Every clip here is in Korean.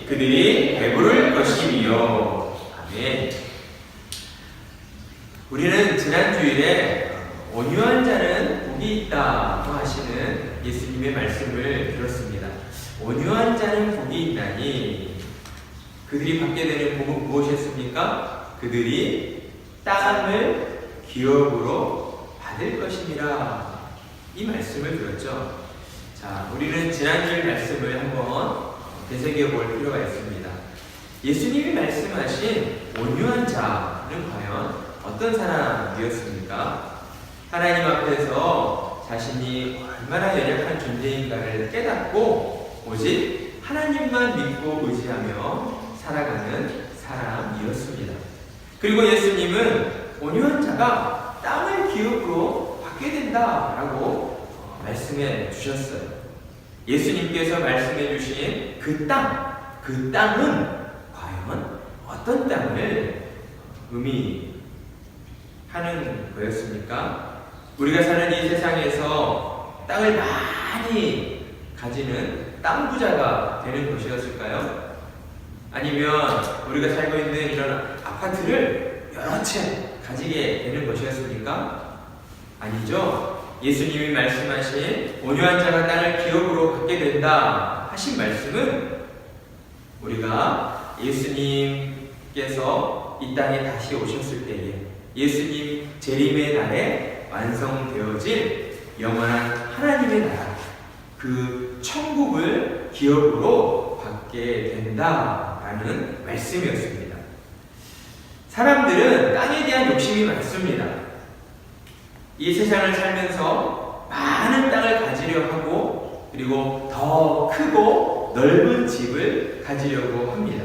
그들이 배부를 것이며. 아멘. 우리는 지난 주일에 온유한 자는 복이 있다고 하시는 예수님의 말씀을 들었습니다. 온유한 자는 복이 있나니 그들이 받게 되는 복은 무엇이었습니까? 그들이 땅을 기업으로 받을 것이니라. 이 말씀을 들었죠. 자, 우리는 지난주일 말씀을 한번 되새겨 볼 필요가 있습니다. 예수님이 말씀하신 온유한 자는 과연 어떤 사람이었습니까? 하나님 앞에서 자신이 얼마나 연약한 존재인가를 깨닫고 오직 하나님만 믿고 의지하며 살아가는 사람이었습니다. 그리고 예수님은 온유한 자가 땅을 기업으로 받게 된다라고 말씀해 주셨어요. 예수님께서 말씀해 주신 그 땅은 과연 어떤 땅을 의미하는 거였습니까? 우리가 사는 이 세상에서 땅을 많이 가지는 땅 부자가 되는 것이었을까요? 아니면 우리가 살고 있는 이런 아파트를 여러 채 가지게 되는 것이었습니까? 아니죠. 예수님이 말씀하신 온유한 자가 땅을 기업으로 갖게 된다 하신 말씀은 우리가 예수님께서 이 땅에 다시 오셨을 때에 예수님 재림의 날에 완성되어질 영원한 하나님의 나라, 그 천국을 기업으로 받게 된다라는 말씀이었습니다. 사람들은 땅에 대한 욕심이 많습니다. 이 세상을 살면서 많은 땅을 가지려 하고 그리고 더 크고 넓은 집을 가지려고 합니다.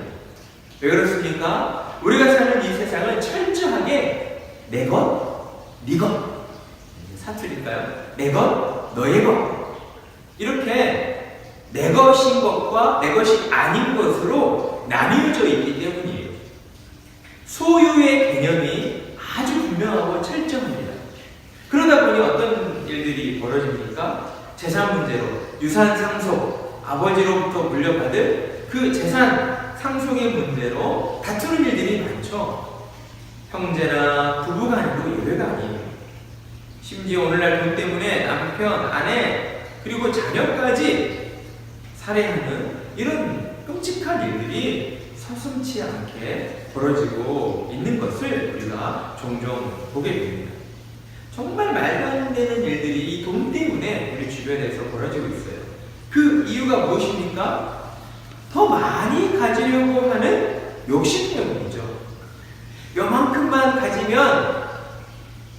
왜 그렇습니까? 우리가 사는 이 세상은 철저하게 내 것, 네 것, 사투리일까요? 내 것, 너의 것, 이렇게 내 것인 것과 내 것이 아닌 것으로 나뉘어져 있기 때문이에요. 소유의 개념이 아주 분명하고 철저합니다. 그러다 보니 어떤 일들이 벌어집니까? 재산 문제로 유산 상속, 아버지로부터 물려받을 그 재산 상속의 문제로 다투는 일들이 많죠. 형제나 부부간에도 예외가 아니에요. 심지어 오늘날 돈 때문에 남편, 아내, 그리고 자녀까지 살해하는 이런 끔찍한 일들이 서슴지 않게 벌어지고 있는 것을 우리가 종종 보게 됩니다. 정말 말도 안 되는 일들이 이 돈 때문에 우리 주변에서 벌어지고 있어요. 그 이유가 무엇입니까? 더 많이 가지려고 하는 욕심 때문이죠. 요만큼만 가지면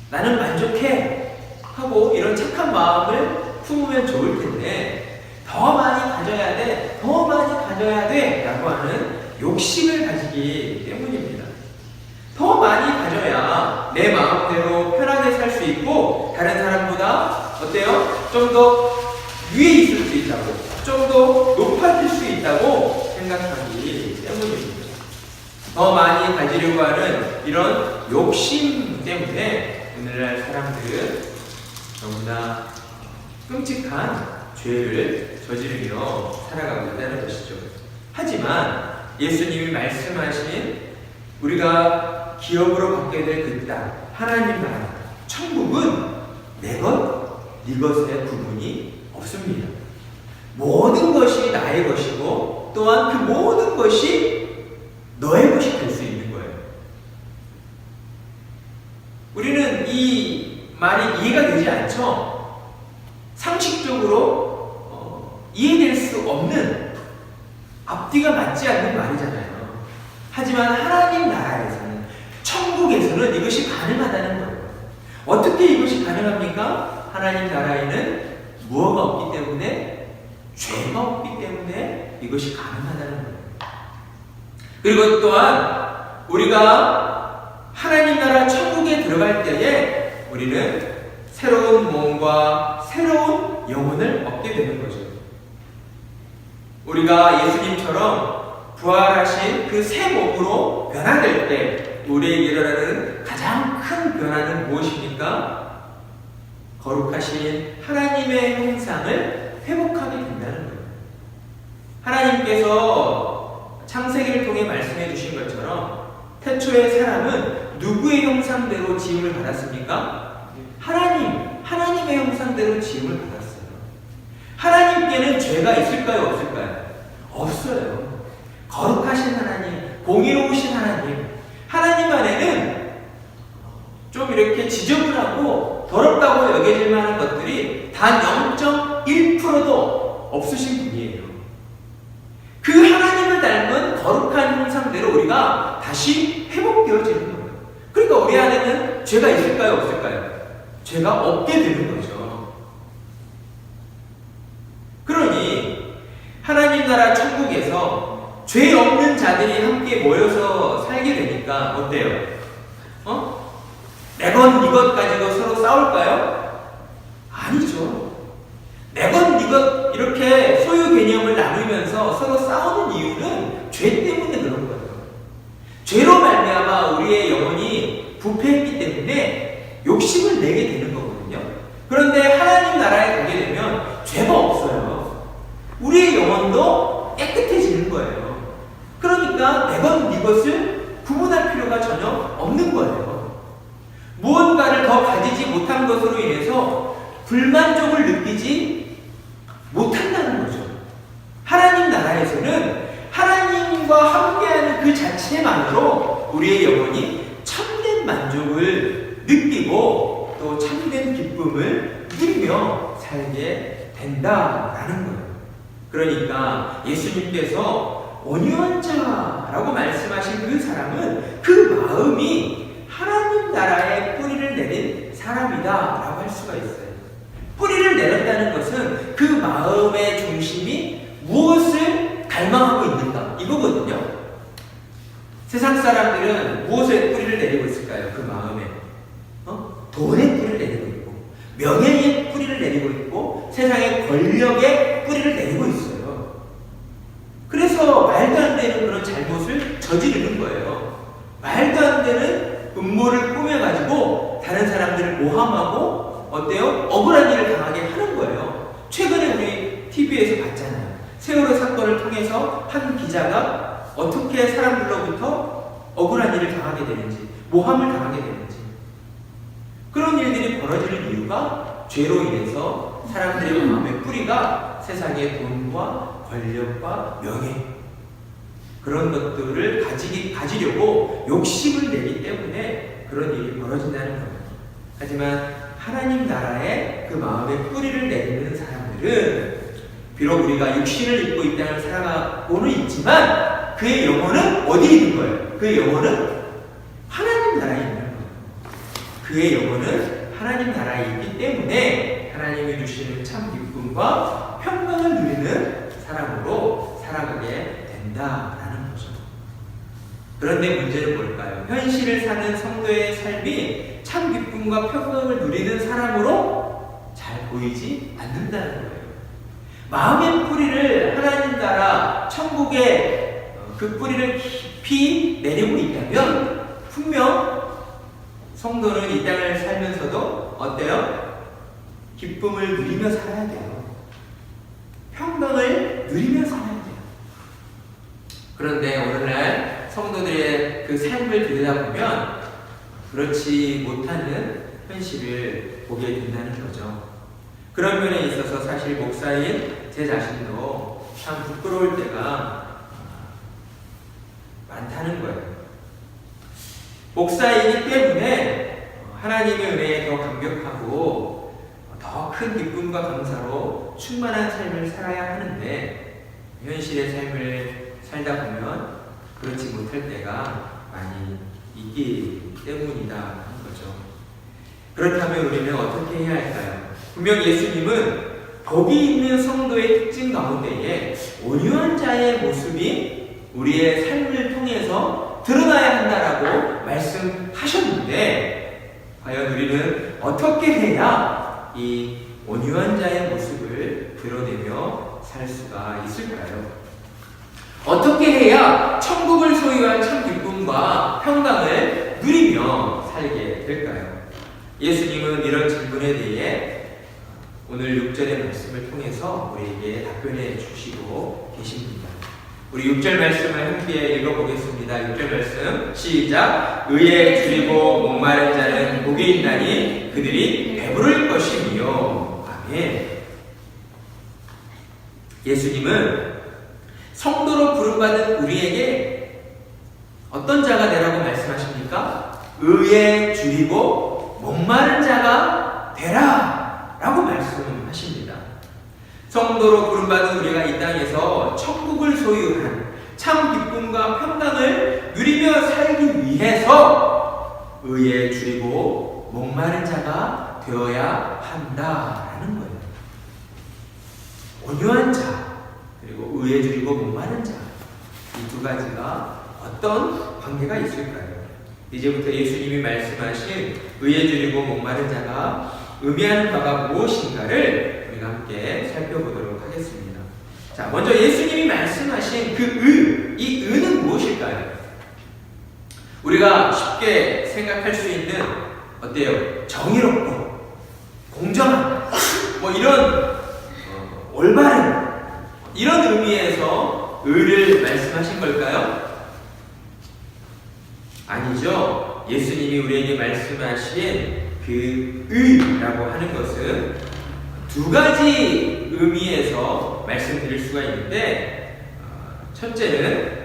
나는 만족해 하고 이런 착한 마음을 품으면 좋을 텐데 더 많이 가져야 돼, 더 많이 가져야 돼 라고 하는 욕심을 가지기 때문입니다. 더 많이 가져야 내 마음대로 편하게 살 수 있고 다른 사람보다 어때요? 좀 더 위에 있을 수 있다고, 좀 더 높아질 수 있다고 생각하기 때문입니다. 더 많이 가지려고 하는 이런 욕심 때문에 오늘날 사람들은 너무나 끔찍한 죄를 저지르며 살아가고 있다는 것이죠. 하지만 예수님이 말씀하신 우리가 기업으로 받게 될 그 땅, 하나님 나라, 천국은 내 것, 네 것의 구분이 없습니다. 모든 것이 나의 것이고 또한 그 모든 것이 너의 것이 될 수 있는 거예요. 우리는 이 말이 이해가 되지 않죠? 상식적으로 이해될 수 없는, 앞뒤가 맞지 않는 말이잖아요. 하지만 하나님 나라에서는, 천국에서는 이것이 가능하다는 거예요. 어떻게 이것이 가능합니까? 하나님 나라에는 무엇가 없기 때문에, 죄가 없기 때문에 이것이 가능하다는 거예요. 그리고 또한 우리가 하나님 나라 천국에 들어갈 때에 우리는 새로운 몸과 새로운 영혼을 얻게 되는 거죠. 우리가 예수님처럼 부활하신 그 새 몸으로 변화될 때 우리에게 일어나는 가장 큰 변화는 무엇입니까? 거룩하신 하나님의 형상을 회복하게 된다는 거예요. 하나님께서 통해 말씀해 주신 것처럼 태초의 사람은 누구의 형상대로 지음을 받았습니까? 하나님의 형상대로 지음을 받았어요. 하나님께는 죄가 있을까요? 없을까요? 없어요. 거룩하신 하나님, 공의로우신 하나님 안에는 좀 이렇게 지저분하고 더럽다고 여겨질 만한 것들이 단 0.1%도 없으신 분이에요. 그 하나님을 닮은 거룩한 형상대로 우리가 다시 회복되어지는 거예요. 그러니까 우리 안에는 죄가 있을까요? 없을까요? 죄가 없게 되는 거죠. 그러니 하나님 나라 천국에서 죄 없는 자들이 함께 모여서 살게 되니까 어때요? 내 것, 네 것 가지고 서로 싸울까요? 아니죠. 내 것, 네 것 이렇게 소유 개념을 나누면서 서로 싸우는 이유는 죄 때문에 그런 거예요. 죄로 말미암아 우리의 영혼이 부패했기 때문에 욕심을 내게 되는 거거든요. 그런데 하나님 나라에 가게 되면 죄가 없어요. 우리의 영혼도 깨끗해지는 거예요. 그러니까 내 것, 네 것을 구분할 필요가 전혀 없는 거예요. 무언가를 더 가지지 못한 것으로 인해서 불만족을 느끼지 못한다는 거죠. 하나님 나라에서는 하나님과 함께하는 그 자체만으로 우리의 영혼이 참된 만족을 느끼고 또 참된 기쁨을 누리며 살게 된다라는 거예요. 그러니까 예수님께서 온유한 자라고 말씀하신 그 사람은 그 마음이 하나님 나라에 뿌리를 내린 사람이다라고 할 수가 있어요. 뿌리를 내렸다는 것은 그 마음의 중심이 무엇을 갈망하고 있는가 이거거든요. 세상 사람들은 무엇에 뿌리를 내리고 있을까요? 그 마음에 돈에 뿌리를 내리고 있고 명예에 뿌리를 내리고 있고 세상의 권력에 뿌리를 내리고 있어요. 그래서 말도 안 되는 그런 잘못을 저지르는 거예요. 말도 안 되는 음모를 꾸며가지고 다른 사람들을 모함하고 어때요? 억울한 일을 당하게 하는 거예요. 최근에 우리 TV에서 봤잖아요. 세월호 사건을 통해서 한 기자가 어떻게 사람들로부터 억울한 일을 당하게 되는지, 모함을 당하게 되는지. 그런 일들이 벌어지는 이유가 죄로 인해서 사람들의 마음의 뿌리가 세상의 돈과 권력과 명예, 그런 것들을 가지려고 욕심을 내기 때문에 그런 일이 벌어진다는 겁니다. 하지만 하나님 나라에 그 마음에 뿌리를 내리는 사람들은 비록 우리가 육신을 입고 이 땅을 살아가고는 있지만 그의 영혼은 어디에 있는 거예요? 그의 영혼은 하나님 나라에 있는 거예요. 그의 영혼은 하나님 나라에 있기 때문에 하나님이 주시는 참 기쁨과 평강을 누리는 사람으로 살아가게 된다라는 거죠. 그런데 문제는 뭘까요? 현실을 사는 성도의 삶이 참 기쁨과 평강을 누리는 사람으로 잘 보이지 않는다는 거예요. 마음의 뿌리를 하나님 나라 천국에 그 뿌리를 깊이 내리고 있다면 분명 성도는 이 땅을 살면서도 어때요? 기쁨을 누리며 살아야 돼요. 평강을 누리며 살아야 돼요. 그런데 오늘날 성도들의 그 삶을 들여다보면 그렇지 못하는 현실을 보게 된다는 거죠. 그런 면에 있어서 사실 목사인 제 자신도 참 부끄러울 때가 많다는 거예요. 목사이기 때문에 하나님의 은혜에 더 감격하고 더 큰 기쁨과 감사로 충만한 삶을 살아야 하는데 현실의 삶을 살다 보면 그렇지 못할 때가 많이 있기 때문이다 하는 거죠. 그렇다면 우리는 어떻게 해야 할까요? 분명 예수님은 거기 있는 성도의 특징 가운데에 온유한 자의 모습이 우리의 삶을 통해서 드러나야 한다라고 말씀하셨는데 과연 우리는 어떻게 해야 이 온유한 자의 모습을 드러내며 살 수가 있을까요? 어떻게 해야 천국을 소유한 참 기쁨과 평강을 누리며 살게 될까요? 예수님은 이런 질문에 대해 오늘 6절의 말씀을 통해서 우리에게 답변해 주시고 계십니다. 우리 6절 말씀을 함께 읽어보겠습니다. 6절 말씀 시작. 의에 줄이고 목마른 자는 복이 있나니 그들이 배부를 것이며. 아멘. 예수님은 성도로 부름받은 우리에게 어떤 자가 되라고 말씀하십니까? 의에 줄이고 목마른 자가 되라 라고 말씀하십니다. 성도로 부름받은 우리가 이 땅에서 천국을 소유한 참 기쁨과 평강을 누리며 살기 위해서 의에 줄이고 목마른 자가 되어야 한다라는 거예요. 온유한 자 그리고 의에 줄이고 목마른 자, 이 두 가지가 어떤 관계가 있을까요? 이제부터 예수님이 말씀하신 의에 줄이고 목마른 자가 의미하는 바가 무엇인가를 우리가 함께 살펴보도록 하겠습니다. 자, 먼저 예수님이 말씀하신 그 이 의는 무엇일까요? 우리가 쉽게 생각할 수 있는 어때요? 정의롭고 공정한 뭐 이런 올바른 이런 의미에서 의를 말씀하신 걸까요? 아니죠. 예수님이 우리에게 말씀하신 그 의라고 하는 것은 두 가지 의미에서 말씀드릴 수가 있는데, 첫째는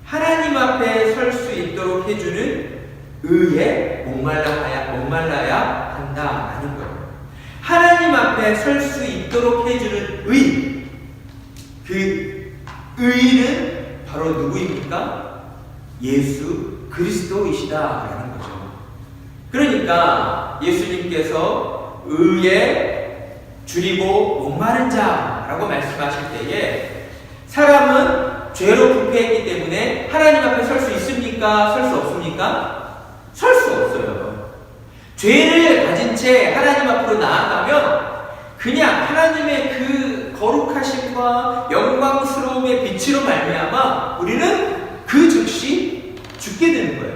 하나님 앞에 설 수 있도록 해주는 의에 목말라야 한다라는 거예요. 하나님 앞에 설 수 있도록 해주는 의, 그 의는 바로 누구입니까? 예수 그리스도이시다라는 거죠. 그러니까 예수님께서 의에 줄이고 목마른 자라고 말씀하실 때에 사람은 죄로 부패했기 때문에 하나님 앞에 설 수 있습니까? 설 수 없습니까? 설 수 없어요. 죄를 가진 채 하나님 앞으로 나아가면 그냥 하나님의 그 거룩하심과 영광스러움의 빛으로 말미암아 우리는 그 즉시 죽게 되는 거예요.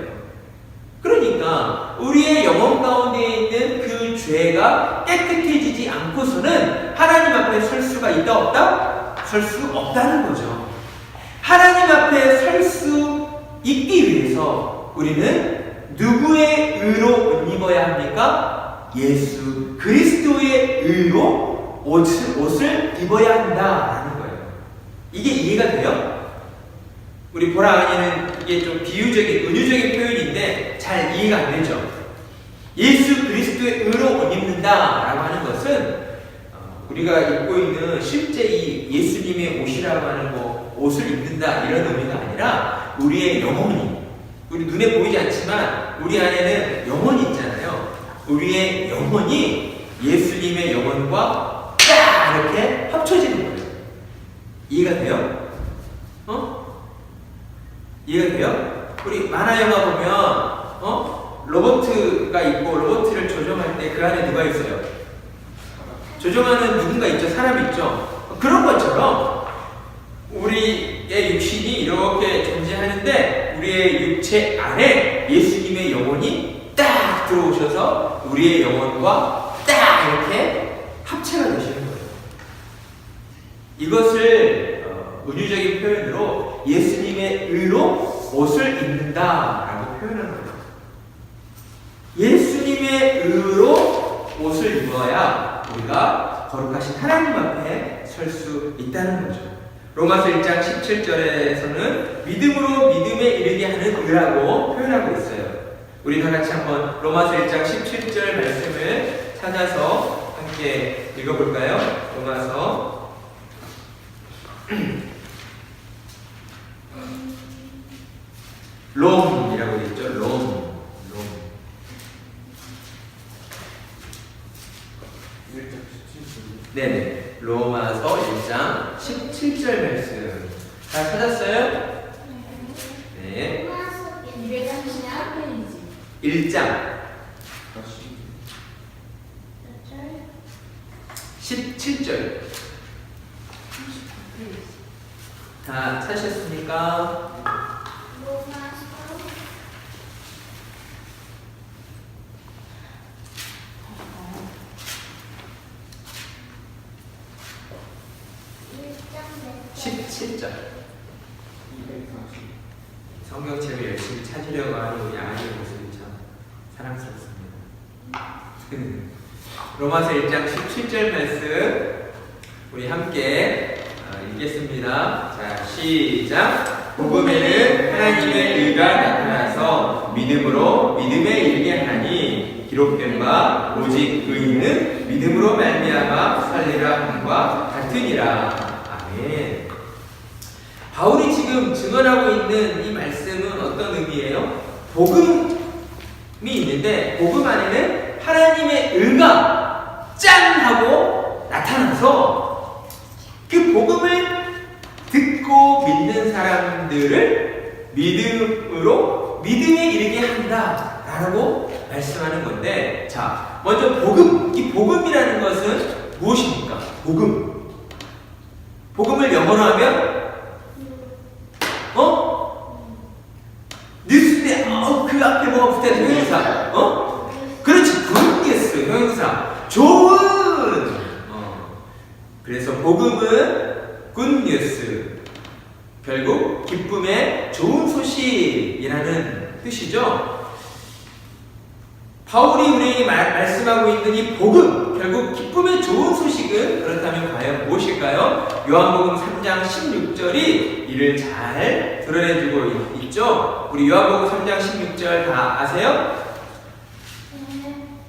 그러니까 우리의 영혼 가운데 있는 그 죄가 깨끗해지지 않고서는 하나님 앞에 설 수가 있다 없다? 설 수 없다는 거죠. 하나님 앞에 설 수 있기 위해서 우리는 누구의 의로 옷 입어야 합니까? 예수 그리스도의 의로 옷을 입어야 한다라는 거예요. 이게 이해가 돼요? 우리 보라 아니는 이게 좀 비유적인, 은유적인 표현인데 잘 이해가 안 되죠? 예수 그리스도의 의로 옷 입는다라고 하는 것은 우리가 입고 있는 실제 이 예수님의 옷이라고 하는 옷을 입는다 이런 의미가 아니라 우리의 영혼이, 우리 눈에 보이지 않지만 우리 안에는 영혼이 있잖아요. 우리의 영혼이 예수님의 영혼과 딱 이렇게 합쳐지는 거예요. 이해가 돼요? 이해가 돼요? 우리 만화 영화 보면 로봇가 있고 로봇을 조종할 때 그 안에 누가 있어요? 조종하는 누군가 있죠. 사람이 있죠. 그런 것처럼 우리의 육신이 이렇게 존재하는데 우리의 육체 안에 예수님의 영혼이 딱 들어오셔서 우리의 영혼과 딱 이렇게 합체가 되시는 거예요. 이것을 은유적인 표현으로 예수님의 의로 옷을 입는다라고 표현하는 거예요. 예수님의 의로 옷을 입어야 우리가 거룩하신 하나님 앞에 설 수 있다는 거죠. 로마서 1장 17절에서는 믿음으로 믿음에 이르게 하는 의라고 표현하고 있어요. 우리 다 같이 한번 로마서 1장 17절 말씀을 찾아서 함께 읽어볼까요? 로마서 롬이라고 되어 있죠. 롬. 네네. 로마서 1장 17절 말씀. 다 찾았어요? 네. 1장 17절. 다 찾으셨습니까? 성경책을 열심히 찾으려고 하는 우리 아이의 모습이 참 사랑스럽습니다. 로마서 1장 17절 말씀 우리 함께 읽겠습니다. 자, 시작. 복음에는 하나님의 의가 나타나서 믿음으로 믿음에 이르게 하나니 기록된 바 오직 의인은 믿음으로 말미암아 살리라 함과 같으니라. 아멘. 바울이 지금 증언하고 있는 이 말씀은 어떤 의미예요? 복음이 있는데 복음 안에는 하나님의 의가 짠 하고 나타나서 그 복음을 듣고 믿는 사람들을 믿음으로 믿음에 이르게 한다라고 말씀하는 건데, 자, 먼저 복음, 이 복음이라는 것은 무엇입니까? 복음을 영어로 하면 뉴스인데 그 앞에 뭐가 붙어야 돼? 형용사. 그렇지. 굿뉴스. 형용사. 좋은. 그래서 복음은 굿뉴스. 결국 기쁨의 좋은 소식이라는 뜻이죠. 바울이 우리에게 말씀하고 있는 이 복음, 결국 기쁨의 좋은 소식은 그렇다면 과연 무엇일까요? 요한복음 3장 16절이 이를 잘 드러내주고 있죠. 우리 요한복음 3장 16절 다 아세요?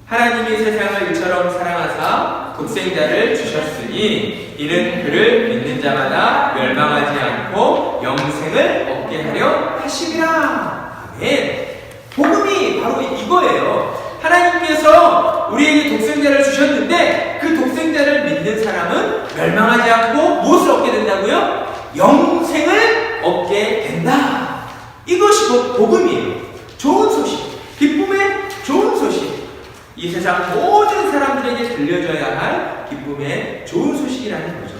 하나님이 세상을 이처럼 사랑하사 독생자를 주셨으니 이는 그를 믿는 자마다 멸망하지 않고 영생을 얻게 하려 하심이라. 아멘. 복음이 바로 이거예요. 하나님께서 우리에게 독생자를 주셨는데 그 독생자를 믿는 사람은 멸망하지 않고 무엇을 얻게 된다고요? 영생을 얻게 된다. 이것이 곧 복음이에요. 좋은 소식, 기쁨의 좋은 소식. 이 세상 모든 사람들에게 들려줘야 할 기쁨의 좋은 소식이라는 거죠.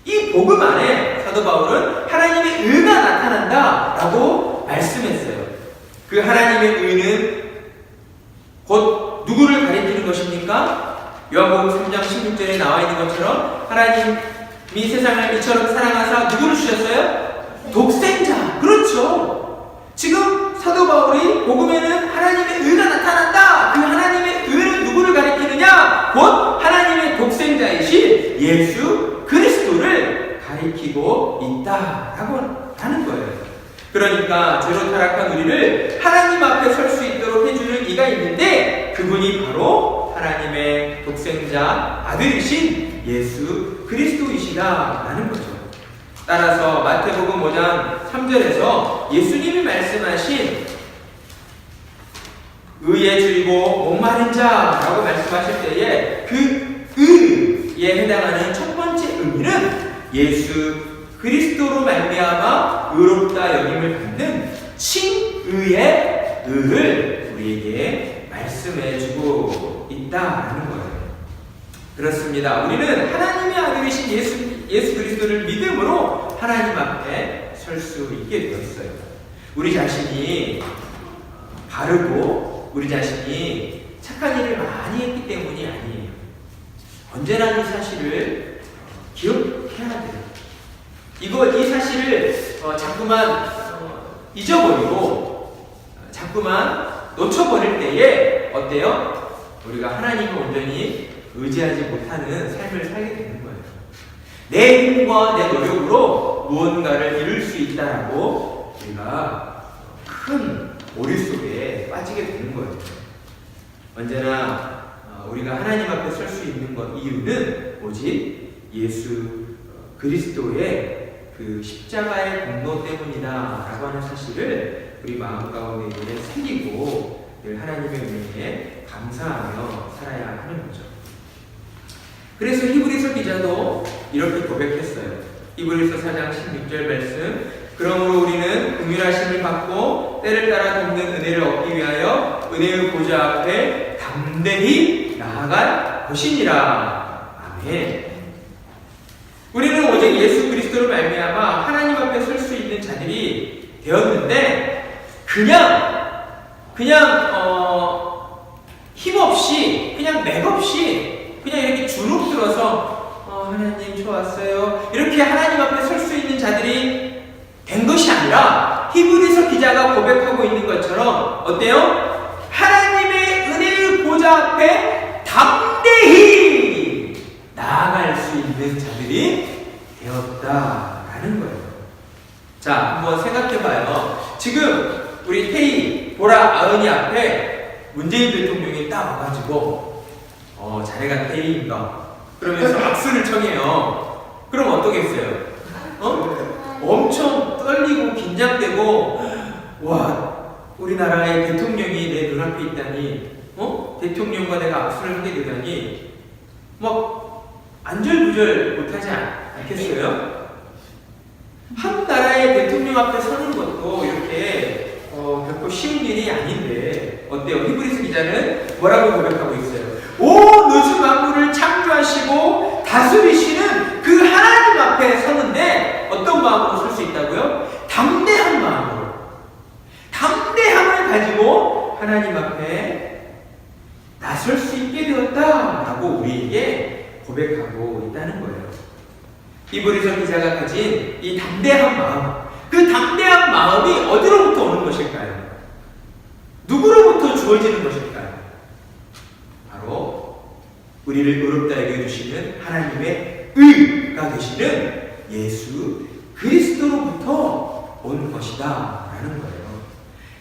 이 복음 안에 사도 바울은 하나님의 의가 나타난다라고 말씀했어요. 그 하나님의 의는 곧 누구를 가리키는 것입니까? 요한복음 3장 16절에 나와 있는 것처럼 하나님이 세상을 이처럼 사랑하사 누구를 주셨어요? 독생자. 그렇죠. 지금 사도 바울이 복음에는 하나님의 의가 나타난다. 그 하나님의 의는 누구를 가리키느냐? 곧 하나님의 독생자이신 예수 그리스도를 가리키고 있다라고 하는 거예요. 그러니까 죄로 타락한 우리를 하나님 앞에 설 수 있도록 해주는 이가 있는데 그분이 바로 하나님의 독생자 아들이신 예수 그리스도이시다라는 거죠. 따라서 마태복음 5장 3절에서 예수님이 말씀하신 의에 줄이고 목마른 자라고 말씀하실 때에 그 의에 해당하는 첫 번째 의미는 예수 그리스도로 말미암아 의롭다 여김을 받는 칭의의 의를 우리에게 말씀해주고 있다라는 거예요. 그렇습니다. 우리는 하나님의 아들이신 예수 그리스도를 믿음으로 하나님 앞에 설 수 있게 되었어요. 우리 자신이 바르고 우리 자신이 착한 일을 많이 했기 때문이 아니에요. 언제나 이 사실을 기억해야 돼요. 이 사실을 자꾸만 잊어버리고 자꾸만 놓쳐버릴 때에 어때요? 우리가 하나님을 온전히 의지하지 못하는 삶을 살게 되는 거예요. 내 힘과 내 노력으로 무언가를 이룰 수 있다라고 우리가 큰 오류 속에 빠지게 되는 거예요. 언제나 우리가 하나님 앞에 설 수 있는 것 이유는 오직 예수 그리스도의 그 십자가의 공로 때문이다라고 하는 사실을 우리 마음 가운데 새기고 늘 하나님의 은혜에 감사하며 살아야 하는 거죠. 그래서 히브리서 기자도 이렇게 고백했어요. 히브리서 4장 16절 말씀. 그러므로 우리는 긍휼하심을 받고 때를 따라 돕는 은혜를 얻기 위하여 은혜의 보좌 앞에 담대히 나아갈 것이니라. 아멘. 우리는 오직 예수 그리스도를 말미암아 하나님 앞에 설 수 있는 자들이 되었는데 힘없이 그냥 맥없이 그냥 이렇게 주눅 들어서 하나님 좋았어요 이렇게 하나님 앞에 설 수 있는 자들이 된 것이 아니라 히브리서 기자가 고백하고 있는 것처럼 어때요? 하나님의 은혜의 보좌 앞에 담대히 나아갈 수 있는 자들이 되었다라는 거예요. 자, 한번 생각해봐요. 지금 우리 태희, 보라, 아은이 앞에 문재인 대통령이 딱 와가지고 자네가 태희인가? 그러면서 악수를 청해요. 그럼 어떠겠어요? 엄청 떨리고 긴장되고, 와, 우리나라의 대통령이 내 눈앞에 있다니, 대통령과 내가 악수를 하게 되다니, 막 안절부절 못하지 않겠어요? 한 나라의 대통령 앞에 서는 것도 이렇게 결코 쉬운 일이 아닌데 어때요? 히브리서 기자는 뭐라고 고백하고 있어요? 온 우주 만물을 창조하시고 다스리시는 그 하나님 앞에 서는데 어떤 마음으로 설 수 있다고요? 담대한 마음으로, 담대함을 가지고 하나님 앞에 나설 수 있게 되었다라고 우리에게 고백하고 있다는 거예요. 히브리서 기자가 가진 이 담대한 마음, 그 담대한 마음이 어디로부터 오는 것일까요? 누구로부터 주어지는 것일까요? 바로 우리를 의롭다 여겨주시는 하나님의 의가 되시는 예수 그리스도로부터 온 것이다 라는 거예요.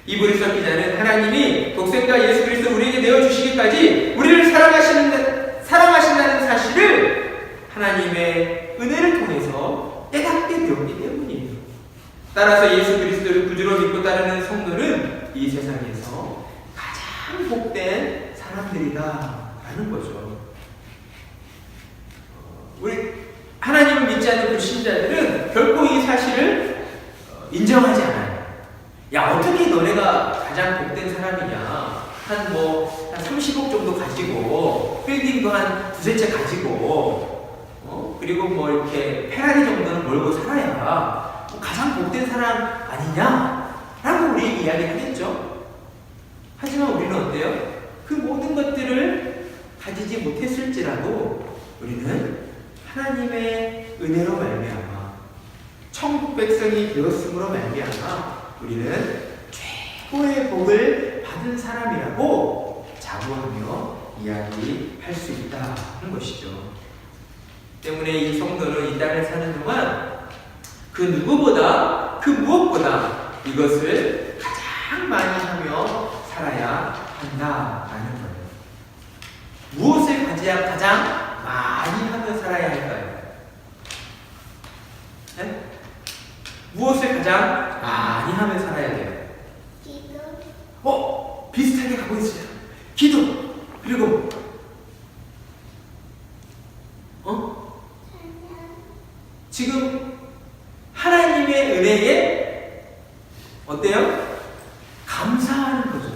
히브리서 기자는 하나님이 독생자 예수 그리스도 우리에게 내어주시기까지 우리를 사랑하신다는 사실을 하나님의 은혜를 통해서 깨닫게 되었기 때문이에요. 따라서 예수 그리스도를 구주로 믿고 따르는 성도는 이 세상에서 가장 복된 사람들이다 라는 거죠. 우리 하나님을 믿지 않는 불신자들은 결코 이 사실을 인정하지 않아요. 야, 어떻게 너네가 가장 복된 사람이냐? 한 30억 정도 가지고, 빌딩도 한 두세 채 가지고, 그리고 이렇게 페라리 정도는 몰고 살아야 가장 복된 사람 아니냐? 라고 우리 이야기 하겠죠? 하지만 우리는 어때요? 그 모든 것들을 가지지 못했을지라도 우리는 하나님의 은혜로 말미암아 천국 백성이 되었음으로 말미암아 우리는 최고의 복을 받은 사람이라고 자부하며 이야기할 수 있다는 것이죠. 때문에 이 성도는 이 땅을 사는 동안 그 누구보다 그 무엇보다 이것을 가장 많이 하며 살아야 한다라는 거예요. 무엇을 가장 많이 하며 살아야 할까요? 네? 무엇을 가장 많이 하며 살아야 돼요? 기도. 비슷하게 가고 있어요. 기도. 그리고 지금 하나님의 은혜에 어때요? 감사하는 거죠.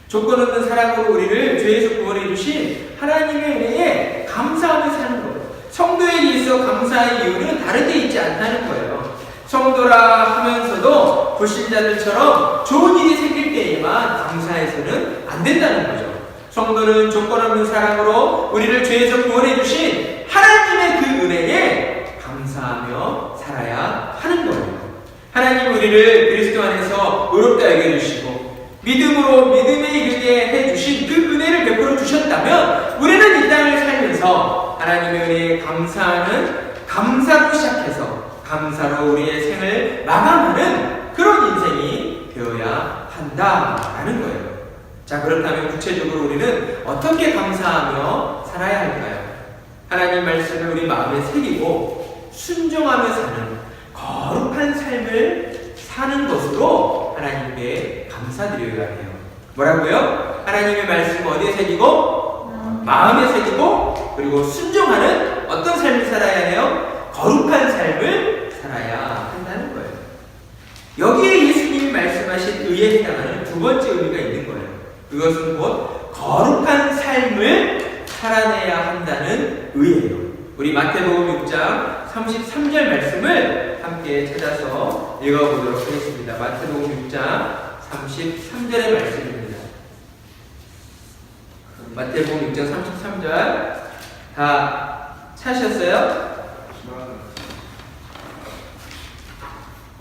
조건 없는 사랑으로 우리를 죄에서 구원해 주신 하나님의 은혜에 감사하며 사는 거예요. 성도에게 있어 감사의 이유는 다른 데 있지 않다는 거예요. 성도라 하면서도 불신자들처럼 좋은 일이 생길 때에만 감사해서는 안 된다는 거죠. 성도는 조건 없는 사랑으로 우리를 죄에서 구원해 주신 하나님의 그 은혜에 감사하며 살아야 하는 거예요. 하나님 우리를 그리스도 안에서 의롭다 여겨주시고 믿음으로 믿음에 이르게 해주신 그 은혜를 베풀어 주셨다면 우리는 이 땅을 살면서 하나님의 은혜에 감사로 시작해서 감사로 우리의 생을 마감하는 그런 인생이 되어야 한다라는 거예요. 자, 그렇다면 구체적으로 우리는 어떻게 감사하며 살아야 할까요? 하나님 말씀을 우리 마음에 새기고 순종하며 사는 거룩한 삶을 사는 것으로 하나님께 감사드려야 해요. 뭐라고요? 하나님의 말씀 어디에 새기고? 마음에 새기고, 그리고 순종하는 어떤 삶을 살아야 해요? 거룩한 삶을 살아야 한다는 거예요. 여기에 예수님이 말씀하신 의에 해당하는 두 번째 의미가 있는 거예요. 그것은 곧 거룩한 삶을 살아내야 한다는 의예요. 우리 마태복음 6장 33절 말씀을 함께 찾아서 읽어보도록 하겠습니다. 마태복음 6장 33절의 말씀입니다. 마태복음 6장 33절 다 찾으셨어요?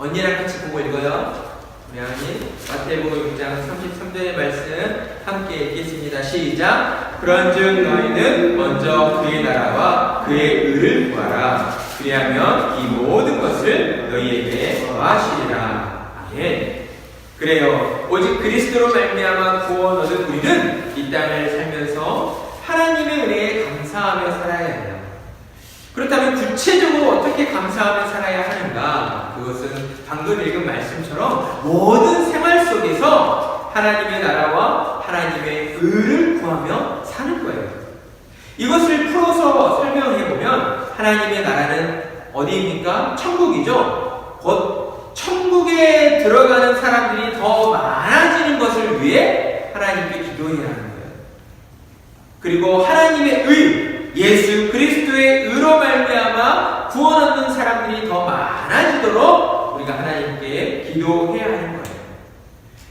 언니랑 같이 보고 읽어요. 우리 아니 마태복음 6장 33절의 말씀 함께 읽겠습니다. 시작. 그런즉 너희는 먼저 그의 나라와 그의 의를 구하라. 그리하면 이 모든 것을 너희에게 더하시리라. 아멘. 그래요. 오직 그리스도로 말미암아 구원 얻은 우리는 이 땅을 살면서 하나님의 은혜에 감사하며 살아야 해요. 그렇다면 구체적으로 어떻게 감사하며 살아야 하는가? 그것은 방금 읽은 말씀처럼 모든 생활 속에서 하나님의 나라와 하나님의 의를 구하며 사는 거예요. 이것을 풀어서 설명해보면 하나님의 나라는 어디입니까? 천국이죠. 곧 천국에 들어가는 사람들이 더 많아지는 것을 위해 하나님께 기도해야 하는 거예요. 그리고 하나님의 의, 예수 그리스도의 의로 말미암아 구원 얻는 사람들이 더 많아지도록 우리가 하나님께 기도해야 하는 거예요.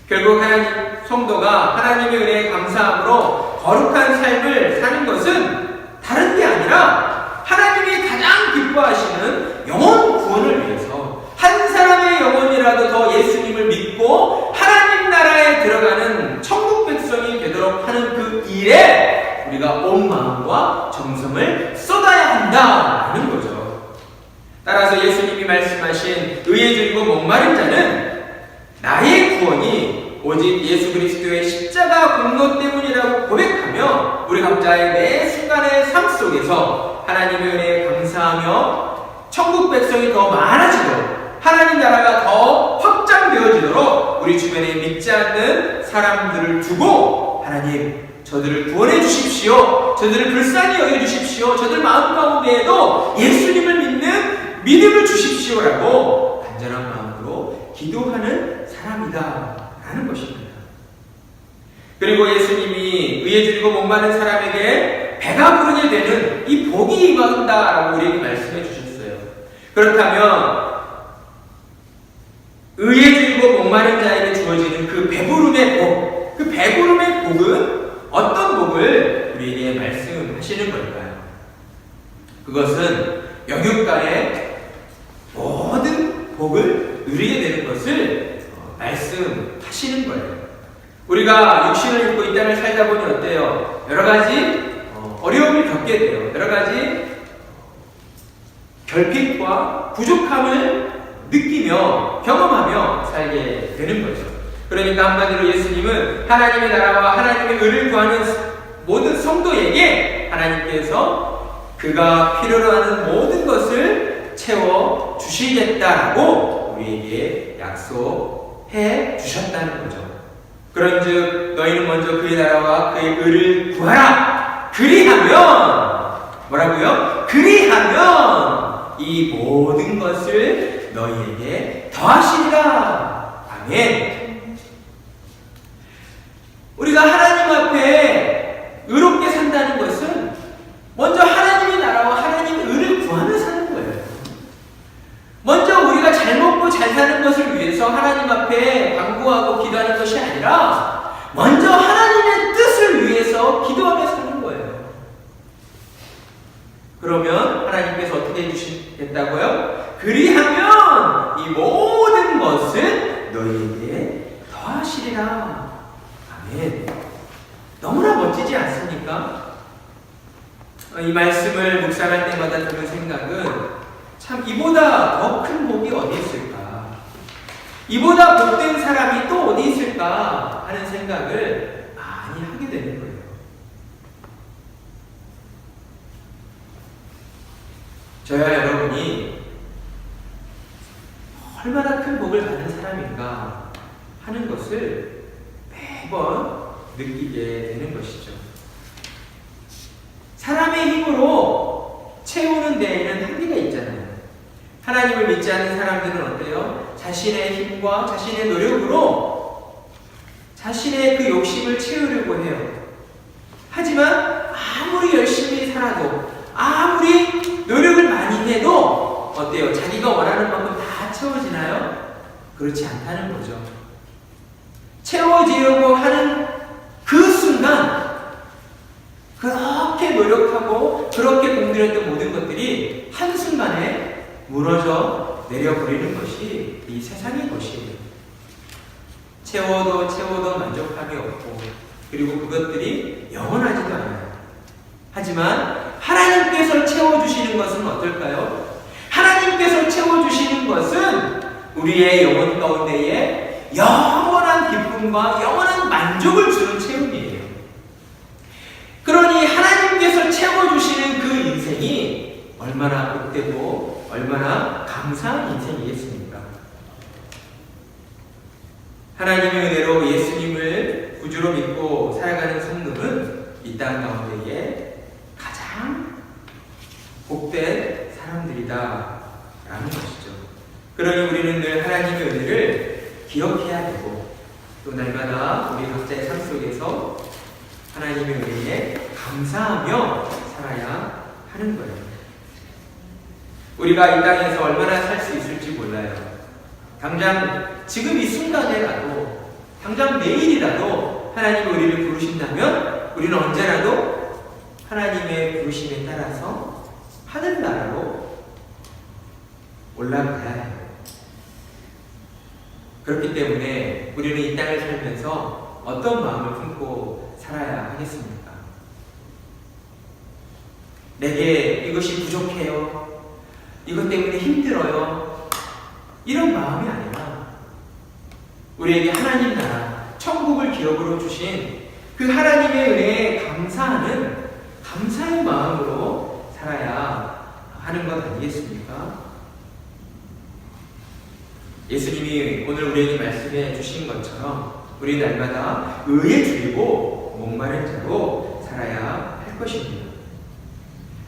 결국 하나님 성도가 하나님의 은혜에 감사함으로 거룩한 삶을 사는 것은 다른 게 아니라 하나님이 가장 기뻐하시는 영혼 구원을 위해서 한 사람의 영혼이라도 더 예수님을 믿고 하나님 나라에 들어가는 천국 백성이 되도록 하는 그 일에 우리가 온 마음과 정성을 쏟아야 한다는 거죠. 따라서 예수님이 말씀하신 의에 줄이고 목마른 자는 나의 구원이 오직 예수 그리스도의 십자가 공로 때문이라고 고백하며 우리 각자의 매 순간의 삶 속에서 하나님의 은혜에 감사하며 천국 백성이 더 많아지도록 하나님 나라가 더 확장되어지도록 우리 주변에 믿지 않는 사람들을 두고 하나님 저들을 구원해 주십시오. 저들을 불쌍히 여겨 주십시오. 저들 마음 가운데에도 예수님을 믿는 믿음을 주십시오라고 간절한 마음으로 기도하는 사람이다 라는 것입니다. 그리고 예수님이 의에 줄이고 목마른 사람에게 배가 부르게 되는 이 복이 임한다라고 우리에게 말씀해 주셨어요. 그렇다면 의에 줄이고 목마른 자에게 주어지는 그 배부름의 복, 그 배부름의 복은 어떤 복을 우리에게 말씀하시는 걸까요? 그것은 영육간의 모든 복을 누리게 되는 것을 말씀하시는 거예요. 우리가 육신을 입고 이 땅을 살다 보니 어때요? 여러 가지 어려움을 겪게 돼요. 여러 가지 결핍과 부족함을 느끼며 경험하며 살게 되는 거죠. 그러니까 한마디로 예수님은 하나님의 나라와 하나님의 의를 구하는 모든 성도에게 하나님께서 그가 필요로 하는 모든 것을 채워 주시겠다라고 우리에게 약속해 주셨다는 거죠. 그런즉 너희는 먼저 그의 나라와 그의 의를 구하라. 그리하면 뭐라고요? 그리하면 이 모든 것을 너희에게 더하시리라. 아멘. 우리가 하나님 앞에 의롭게 산다는 것은 먼저 하나님의 나라와 하나님의 의를 구하며 사는 거예요. 먼저 우리가 잘 먹고 잘 사는 것을 위해서 하나님 앞에 간구하고 기도하는 것이 아니라 먼저 하나님의 뜻을 위해서 기도하며 사는 거예요. 그러면 하나님께서 어떻게 해주시겠다고요? 그리하면 이 모든 것을 너희에게 더하시리라. 아멘. 너무나 멋지지 않습니까? 이 말씀을 묵상할 때마다 드는 생각은 참 이보다 더 큰 복이 어디 있을까? 이보다 복된 사람이 또 어디 있을까? 하는 생각을 많이 하게 되는 거예요. 저야 여러분이 얼마나 큰 복을 받은 사람인가 하는 것을 매번 느끼게 되는 것이죠. 사람의 힘으로 채우는 데에는 한계가 있잖아요. 하나님을 믿지 않는 사람들은 어때요? 자신의 힘과 자신의 노력으로 자신의 그 욕심을 채우려고 해요. 하지만 아무리 열심히 살아도 아무리 노력을 많이 해도 어때요? 자기가 원하는 만큼 다 채워지나요? 그렇지 않다는 거죠. 채워지려고 하는 그 순간 그렇게 노력하고 그렇게 공들였던 모든 것들이 한순간에 무너져 내려버리는 것이 이 세상의 것이에요. 채워도 만족함이 없고, 그리고 그것들이 영원하지도 않아요. 하지만 하나님께서 채워주시는 것은 어떨까요? 하나님께서 채워주시는 것은 우리의 영혼 가운데에 영원한 기쁨과 영원한 만족을 주는 체험이에요. 그러니 하나님께서 채워주시는 그 인생이 얼마나 복되고 얼마나 감사한 인생이겠습니까? 하나님의 은혜로 예수님을 구주로 믿고 살아가는 성도는 이 땅 가운데에 가장 복된 사람들이다 라는 것이죠. 그러니 우리는 늘 하나님의 은혜를 기억해야 되고, 또 날마다 우리 각자의 삶 속에서 하나님의 은혜에 감사하며 살아야 하는 거예요. 우리가 이 땅에서 얼마나 살 수 있을지 몰라요. 당장 지금 이 순간에라도, 당장 내일이라도 하나님이 우리를 부르신다면 우리는 언제라도 하나님의 부르심에 따라서 하늘나라로 올라가야 해요. 그렇기 때문에 우리는 이 땅을 살면서 어떤 마음을 품고 살아야 하겠습니까? 내게 이것이 부족해요. 이것 때문에 힘들어요. 이런 마음이 아니라 우리에게 하나님 나라, 천국을 기업으로 주신 그 하나님의 은혜에 감사하는 감사의 마음으로 살아야 하는 것 아니겠습니까? 예수님이 오늘 우리에게 말씀해 주신 것처럼 우리 날마다 의에 줄이고 목마른 자로 살아야 할 것입니다.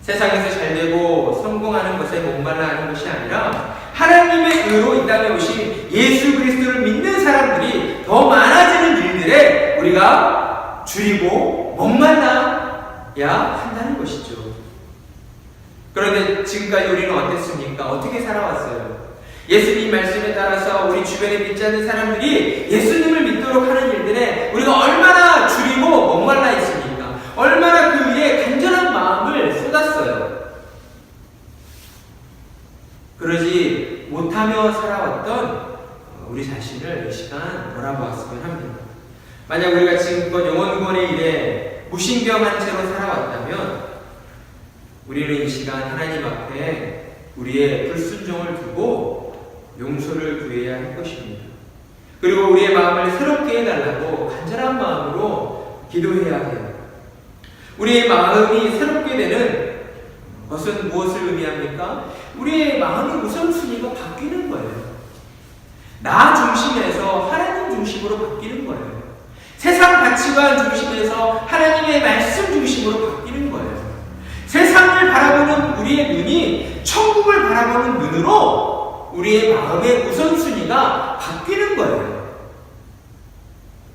세상에서 잘되고 성공하는 것에 목말라 하는 것이 아니라 하나님의 의로 이 땅에 오신 예수 그리스도를 믿는 사람들이 더 많아지는 일들에 우리가 줄이고 목말라야 한다는 것이죠. 그런데 지금까지 우리는 어땠습니까? 어떻게 살아왔어요? 예수님 말씀에 따라서 우리 주변에 믿지 않는 사람들이 예수님을 믿도록 하는 일들에 우리가 얼마나 줄이고 목말라 있습니까? 얼마나 그 위에 간절한 마음을 쏟았어요. 그러지 못하며 살아왔던 우리 자신을 이 시간 돌아보았으면 합니다. 만약 우리가 지금껏 영혼구원의 일에 무신경한 채로 살아왔다면 우리는 이 시간 하나님 앞에 우리의 불순종을 두고 용서를 구해야 할 것입니다. 그리고 우리의 마음을 새롭게 해달라고 간절한 마음으로 기도해야 해요. 우리의 마음이 새롭게 되는 것은 무엇을 의미합니까? 우리의 마음의 우선순위가 바뀌는 거예요. 나 중심에서 하나님 중심으로 바뀌는 거예요. 세상 가치관 중심에서 하나님의 말씀 중심으로 바뀌는 거예요. 세상을 바라보는 우리의 눈이 천국을 바라보는 눈으로 우리의 마음의 우선순위가 바뀌는 거예요.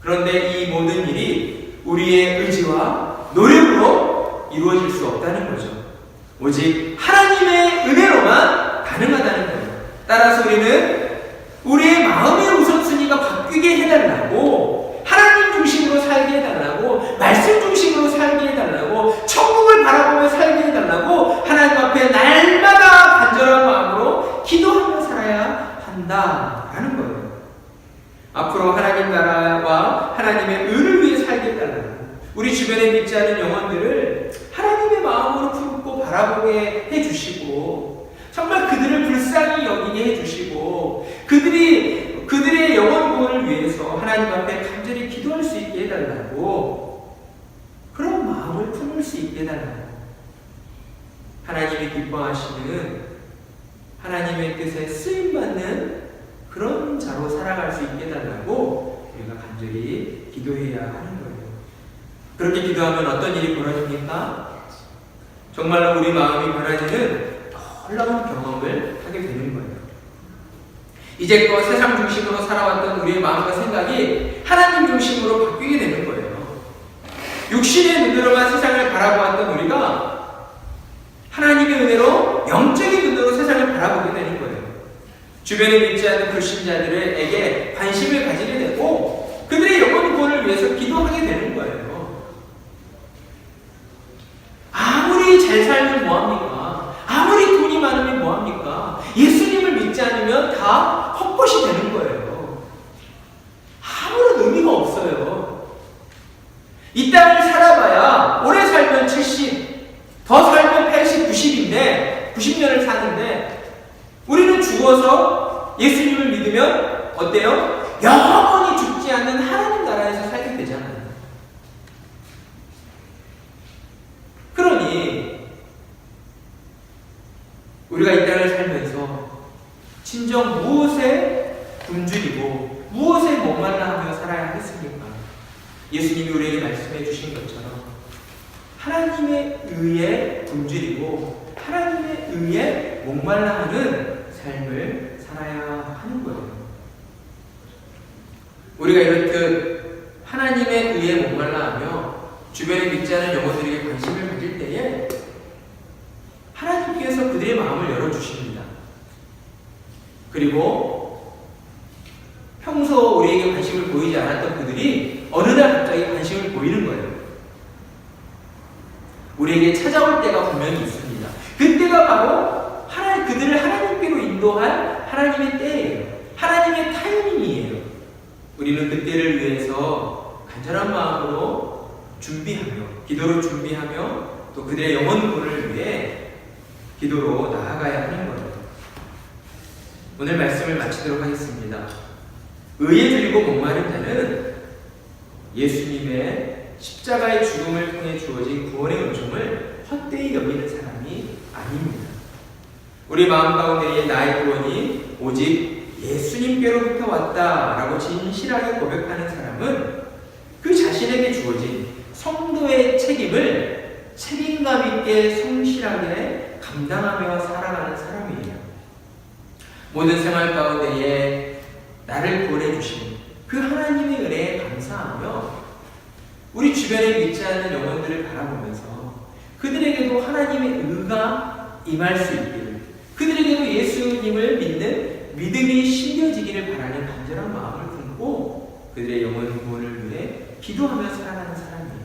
그런데 이 모든 일이 우리의 의지와 노력으로 이루어질 수 없다는 거죠. 오직 하나님의 은혜로만 가능하다는 거예요. 따라서 우리는 우리의 마음의 우선순위가 바뀌게 해달라고, 하나님 중심으로 살게 해달라고, 말씀 중심으로 살게 해달라고, 천국을 바라보며 살게 해달라고 하나님 앞에 날마다 간절한 마음으로 기도하며 살아야 한다라는 거예요. 앞으로 하나님 나라와 하나님의 의를 위해 살게 해달라고, 우리 주변에 믿지 않은 영혼들을 하나님의 마음으로 품고 바라보게 해주시고, 정말 그들을 불쌍히 여기게 해주시고, 그들의 영혼 구원을 위해서 하나님 앞에 간절히 기도할 수 있게 해달라고, 그런 마음을 품을 수 있게 해달라고, 하나님이 기뻐하시는 하나님의 뜻에 쓰임받는 그런 자로 살아갈 수 있게 해달라고 우리가 간절히 기도해야 하는 거예요. 그렇게 기도하면 어떤 일이 벌어집니까? 정말로 우리 마음이 변화되는 놀라운 경험을 하게 되는 거예요. 이제껏 세상 중심으로 살아왔던 우리의 마음과 생각이 하나님 중심으로 바뀌게 되는 거예요. 육신의 눈으로만 세상을 바라보았던 우리가 하나님의 은혜로 영적인 눈으로 세상을 바라보게 되는 거예요. 주변에 믿지 않는 불신자들에게 관심을 가지게 되고 그들의 영혼 구원을 위해서 기도하게 되는 거예요. 아무리 잘 살면 뭐합니까? 아무리 돈이 많으면 뭐합니까? 예수님을 믿지 않으면 인생을 사는데 우리는 죽어서 예수님을 믿으면 어때요? 영원히 죽지 않는 하나님 나라에서 살게 되잖아요. 그러니 우리가 이 땅을 살면서 진정 무엇에 굶주리고 무엇에 목말라 하며 살아야 하겠습니까? 예수님이 우리에게 말씀해 주신 것처럼 하나님의 의에 굶주리고 하나님의 의에 목말라 하는 삶을 살아야 하는 거예요. 우리가 이렇듯 하나님의 의에 목말라 하며 주변에 믿지 않은 영혼들에게 관심을 가질 때에 하나님께서 그들의 마음을 열어주십니다. 그리고 평소 우리에게 관심을 보이지 않았던 그들이 어느 날 갑자기 관심을 보이는 거예요. 우리에게 찾아올 때가 분명히 있습니다. 그때가 바로 그들을 하나님께로 인도할 하나님의 때예요. 하나님의 타이밍이에요. 우리는 그때를 위해서 간절한 마음으로 준비하며, 기도로 준비하며 또 그들의 영혼 구원을 위해 기도로 나아가야 하는 거예요. 오늘 말씀을 마치도록 하겠습니다. 의에 들리고 목마른 자는 예수님의 십자가의 죽음을 통해 주어진 구원의 은총을 헛되이 여기는 사람이 아닙니다. 우리 마음 가운데의 나의 구원이 오직 예수님께로부터 왔다라고 진실하게 고백하는 사람은 그 자신에게 주어진 성도의 책임을 책임감 있게 성실하게 감당하며 살아가는 사람이에요. 모든 생활 가운데에 나를 구원해 주신 그 하나님의 은혜에 감사하며 우리 주변에 믿지 않는 영혼들을 바라보면서 그들에게도 하나님의 의가 임할 수 있기를, 그들에게도 예수님을 믿는 믿음이 심겨지기를 바라는 간절한 마음을 품고 그들의 영혼 구원을 위해 기도하며 살아가는 사람이에요.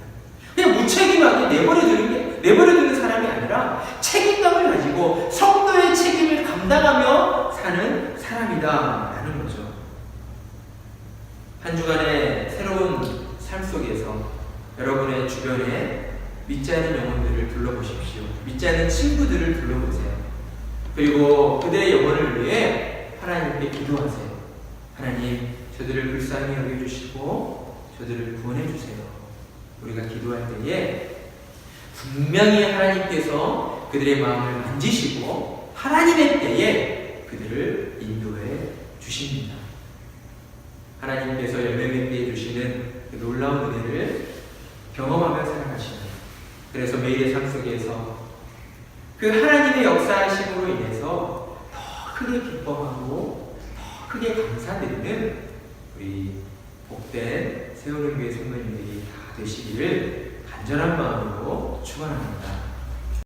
그냥 무책임하게 내버려두는 사람이 아니라 책임감을 가지고 성도의 책임을 감당하며 사는 사람이다라는 거죠. 한 주간의 새로운 삶 속에서 여러분의 주변에 믿지 않는 영혼들을 둘러보십시오. 믿지 않는 친구들을 둘러보세요. 그리고 그들의 영혼을 위해 하나님께 기도하세요. 하나님, 저들을 불쌍히 여겨주시고 저들을 구원해주세요. 우리가 기도할 때에 분명히 하나님께서 그들의 마음을 만지시고 하나님의 때에 그들을 인도해 주십니다. 하나님께서 열매 맺게 해주시는 그 놀라운 은혜를 경험하며 살아가시는, 그래서 매일의 삶 속에서 그 하나님의 역사하심으로 인해서 더 크게 기뻐하고 더 크게 감사드리는 우리 복된 세우는 교회 성도님들이 다 되시기를 간절한 마음으로 축원합니다.